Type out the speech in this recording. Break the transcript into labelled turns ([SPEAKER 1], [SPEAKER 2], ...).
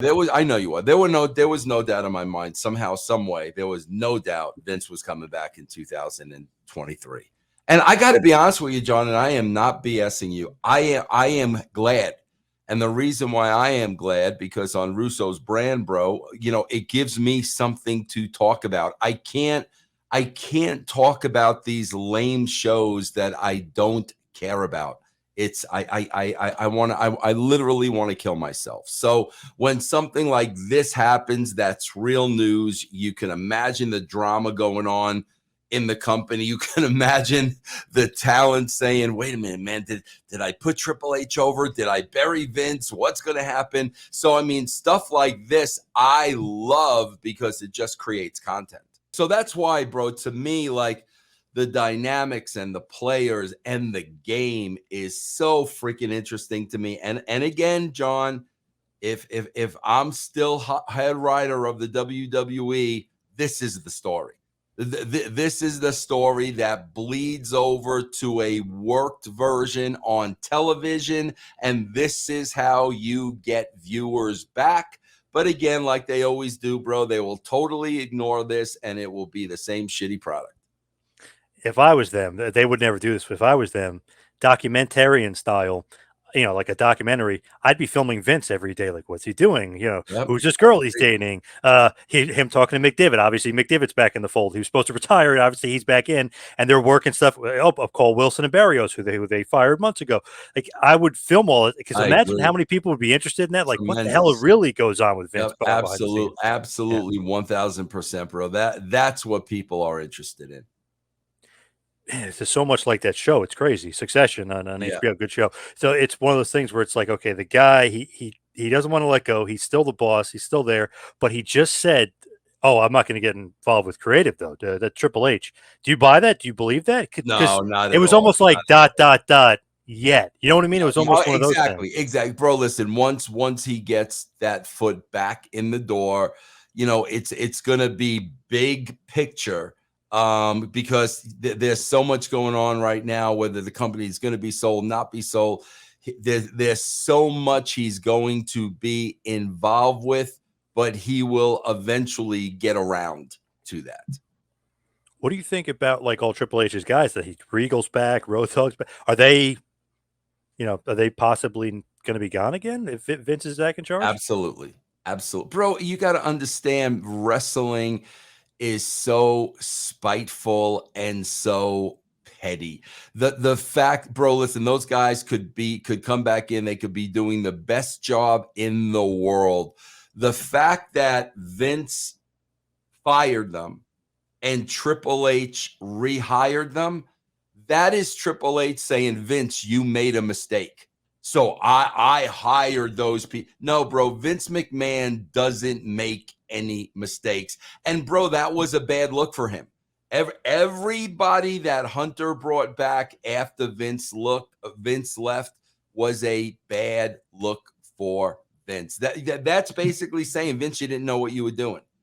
[SPEAKER 1] I know you are. There was no doubt in my mind. Somehow, some way, there was no doubt Vince was coming back in 2023. And I got to be honest with you, John, and I am not BSing you. I am glad. And the reason why I am glad, because on Russo's brand, bro, it gives me something to talk about. I can't talk about these lame shows that I don't care about. It's I literally want to kill myself. So when something like this happens, that's real news. You can imagine the drama going on in the company. You can imagine the talent saying, wait a minute, man, did I put Triple H over? Did I bury Vince? What's going to happen? So, I mean, stuff like this, I love because it just creates content. So that's why, bro, to me, like, the dynamics and the players and the game is so freaking interesting to me. And again, John, if I'm still head writer of the WWE, this is the story. This is the story that bleeds over to a worked version on television, and this is how you get viewers back. But again, like they always do, bro, they will totally ignore this, and it will be the same shitty product.
[SPEAKER 2] If I was them, they would never do this. But if I was them, documentarian style, like a documentary, I'd be filming Vince every day. Like, what's he doing?
[SPEAKER 1] Yep.
[SPEAKER 2] Who's this girl he's dating? Him talking to McDivitt. Obviously, McDivitt's back in the fold. He was supposed to retire. And obviously, he's back in, and they're working stuff. Of Cole Wilson and Barrios, who they fired months ago. Like, I would film all it, because imagine how many people would be interested in that. Like, what the hell really goes on with Vince?
[SPEAKER 1] Yep, absolutely, 1000%, bro. That's what people are interested in.
[SPEAKER 2] It's just so much like that show. It's crazy. Succession on HBO, good show. So it's one of those things where it's like, okay, the guy, he doesn't want to let go. He's still the boss. He's still there. But he just said, oh, I'm not going to get involved with creative, though. That Triple H. Do you buy that? Do you believe that?
[SPEAKER 1] No, not at all.
[SPEAKER 2] It was almost like ... Yet. You know what I mean? It was almost one of those things.
[SPEAKER 1] Exactly. Bro, listen, once he gets that foot back in the door, it's going to be big picture. Because there's so much going on right now, whether the company is going to be sold, not be sold. There's so much he's going to be involved with, but he will eventually get around to that.
[SPEAKER 2] What do you think about like all Triple H's guys that Regal's back, Road Dogg's back? Are they possibly going to be gone again if Vince is back in charge?
[SPEAKER 1] Absolutely. Bro, you got to understand, wrestling is so spiteful and so petty. The fact, bro, listen, those guys could come back in. They could be doing the best job in the world. The fact that Vince fired them and Triple H rehired them, that is Triple H saying, Vince, you made a mistake. So I hired those people. No, bro, Vince McMahon doesn't make any mistakes. And, bro, that was a bad look for him. Everybody that Hunter brought back after Vince left was a bad look for Vince. That's basically saying, Vince, you didn't know what you were doing.